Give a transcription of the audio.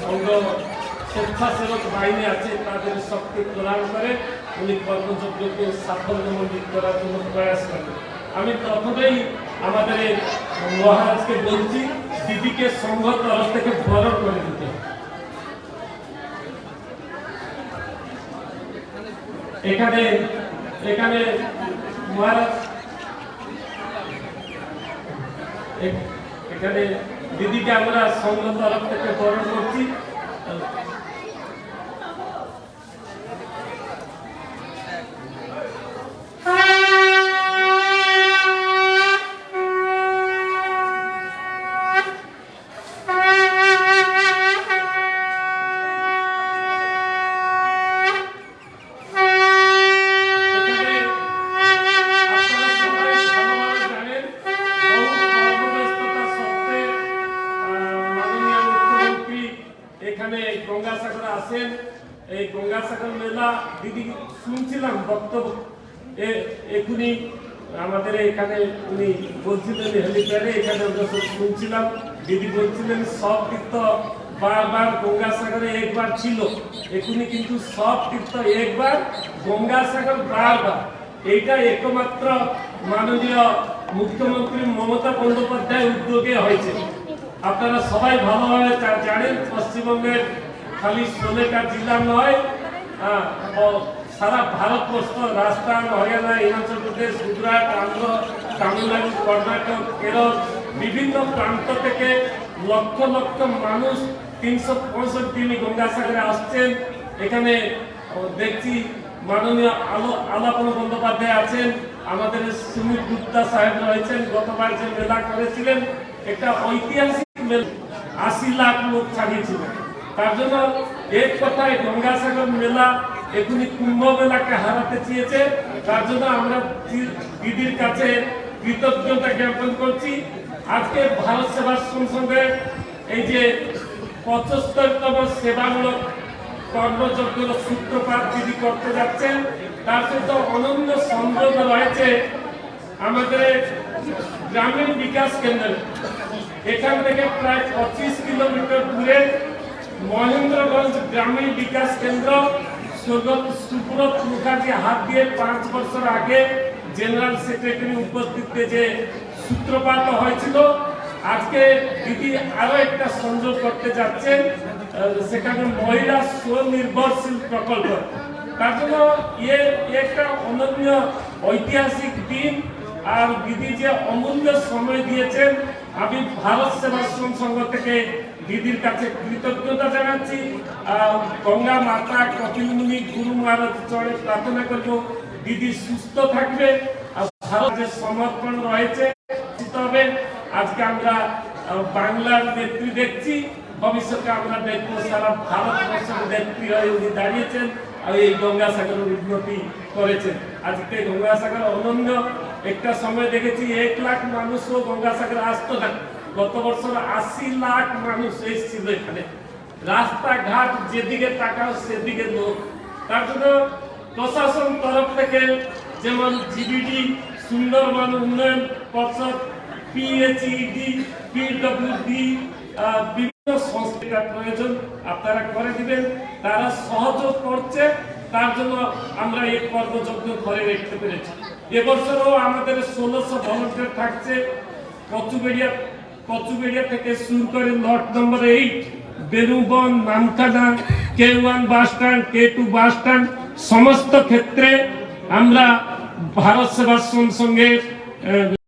সংঘ স্বেচ্ছাসেবক বাহিনী আছে তাদের শক্তি প্রদান করে উনি কর্মযজ্ঞকে সাফল্যমণ্ডিত করার জন্য প্রয়াস করেন। আমি প্রথমেই আমাদের মহারাজকে বলছি দিদিকে সংঘ তরফ থেকে বরণ করে দিতে। এখানে এখানে মহারাজ এখানে দিদিকে আমরা সংঘ তরফ থেকে বরণ করছি। এখানে গঙ্গাসাগর আসেন, এই গঙ্গাসাগর মেলা দিদি শুনছিলাম বক্তব্য এখুনি আমাদের এখানে উনি বলছিলেন হেলিপ্যাডে, এখানে শুনছিলাম দিদি বলছিলেন সব তীর্থ বারবার গঙ্গাসাগরে একবার ছিল, এখুনি কিন্তু সব তীর্থ একবার গঙ্গাসাগর বারবার। এইটা একমাত্র মাননীয় মুখ্যমন্ত্রী মমতা বন্দ্যোপাধ্যায় উদ্যোগে হয়েছে। আপনারা সবাই ভালোভাবে জানেন পশ্চিমবঙ্গের খালি 16টা জেলা নয়, সারা ভারতবর্ষ, রাজস্থান, হরিয়ানা, হিমাচল প্রদেশ, গুজরাট, আন্ধ্র, তামিলনাড়ু, কর্ণাটক, কেরল, বিভিন্ন প্রান্ত থেকে লক্ষ লক্ষ মানুষ 365 দিনই গঙ্গাসাগরে আসছেন। এখানে দেখছি মাননীয় আলাপন বন্দ্যোপাধ্যায় আছেন, আমাদের সুমিত গুপ্তা সাহেব রয়েছেন, গতবার যে মেলা করেছিলেন একটা ঐতিহাসিক 80 লাখ লোক ছাড়িয়েছিলেন। তার জন্য এক কথায় গঙ্গাসাগর মেলা এখনই কুম্ভ মেলাকে হারাতে চেয়েছে। তার জন্য আমরা দিদির কাছে কৃতজ্ঞতা জ্ঞাপন করছি। আজকে ভারত সেবাশ্রম সংঘের এই যে 75তম সেবামূলক কর্মযজ্ঞের সূত্রপাত দিদি করতে যাচ্ছেন, তার সাথে অনন্য সংযোগ রয়েছে আমাদের গ্রামীণ বিকাশ কেন্দ্র। এখান থেকে প্রায় 25 কিলোমিটার দূরে মহেন্দ্রগঞ্জ গ্রামীণ বিকাশ কেন্দ্র স্বর্গত সুব্রত মুখার্জি হাত দিয়ে 5 বছর আগে জেনারেল সেক্রেটারি উপস্থিতিতে যে সূত্রপাত হয়েছিল, আজকে দিদি আরো একটা সংযোগ করতে যাচ্ছেন, সেখানে মহিলা স্বনির্ভরশীল প্রকল্প। তার জন্য একটা অনন্য ঐতিহাসিক দিন। আর দিদি যে অমূল্য সময় দিয়েছেন, আমি ভারত সেবাশ্রম সংঘ থেকে দিদির কাছে কৃতজ্ঞতা জানাচ্ছি। গঙ্গা মাতা, কপিল মুনি, গুরু মহারাজ চরণে প্রার্থনা করব দিদি সুস্থ থাকবে। আর ভারতের সমর্পণ রয়েছে, তবে আজকে আমরা বাংলার নেত্রী দেখছি, ভবিষ্যতে আমরা দেখবো সারা ভারতবর্ষের নেত্রী হয়ে উনি দাঁড়িয়েছেন আর এই গঙ্গাসাগরের উন্নতি করেছেন। আজকে গঙ্গাসাগর অনন্য একটা সময় দেখেছি 1 লাখ মানুষও গঙ্গাসাগরে আসতো না, গত বছর 80 লাখ মানুষ এসেছিল এখানে। রাস্তাঘাট যেদিকে তাকাও সেদিকে লোক। তার জন্য প্রশাসন তরফ থেকে যেমন জিবিডি, সুন্দরবন উন্নয়ন পর্ষদ, পিএইচইডি, পিডব্লিউডি, বিভিন্ন সংস্থার প্রয়োজন আপনারা করে দিবেন, তারা সহযোগ করছে। তার জন্য আমরা এই কর্মযজ্ঞ ঘরে রাখতে পেরেছি। এবছরও আমাদের 1600 ভলেন্টিয়ার থাকছে। কচুবেড়িয়া থেকে শুরু করে lot number 8, Benuban, Namkhana, K1 bus stand, K2 bus stand, সমস্ত ক্ষেত্রে আমরা ভারত সেবাশ্রম সঙ্গে